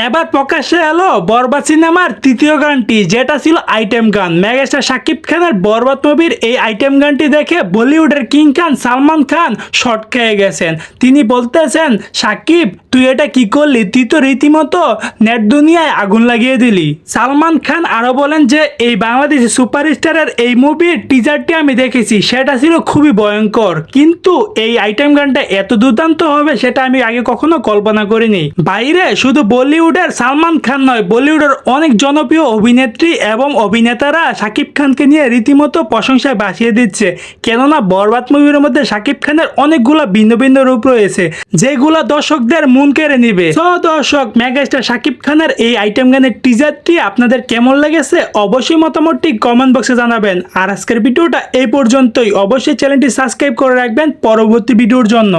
এবার প্রকাশ্যে এলো বরবাদ সিনেমার তৃতীয় গানটি, যেটা ছিল আইটেম গান। মেগাস্টার শাকিব খানের বরবাদ মুভির এই আইটেম গানটি দেখে বলিউডের কিং খান সালমান খান শর্ট খেয়ে গেছেন। তিনি বলতেছেন, শাকিব তুই এটা কি করলি? তুই তো রীতিমতো নেট দুনিয়ায় আগুন লাগিয়ে দিলি। সালমান খান আরো বলেন যে এই বাংলাদেশি সুপারস্টারের এই মুভির টিজারটি আমি দেখেছি, সেটা ছিল খুবই ভয়ঙ্কর, কিন্তু এই আইটেম গানটা এত দুর্দান্ত হবে সেটা আমি আগে কখনো কল্পনা করিনি। বাইরে শুধু বলিউডের সালমান খান নয়, বলিউডের অনেক জনপ্রিয় অভিনেত্রী এবং অভিনেতারা শাকিব খানকে নিয়ে রীতিমতো প্রশংসায় ভাসিয়ে দিচ্ছে। কেননা বরবাদ মুভির মধ্যে শাকিব খানের অনেকগুলো ভিন্ন ভিন্ন রূপ রয়েছে, যেগুলো দর্শকদের মন কেড়ে নিবে। তো দর্শক, মেগাস্টার শাকিব খানের এই আইটেম গানের টিজারটি আপনাদের কেমন লেগেছে অবশ্যই মতামতটি কমেন্ট বক্সে জানাবেন। আর আজকের ভিডিওটা এই পর্যন্তই। অবশ্যই চ্যানেলটি সাবস্ক্রাইব করে রাখবেন পরবর্তী ভিডিওর জন্য।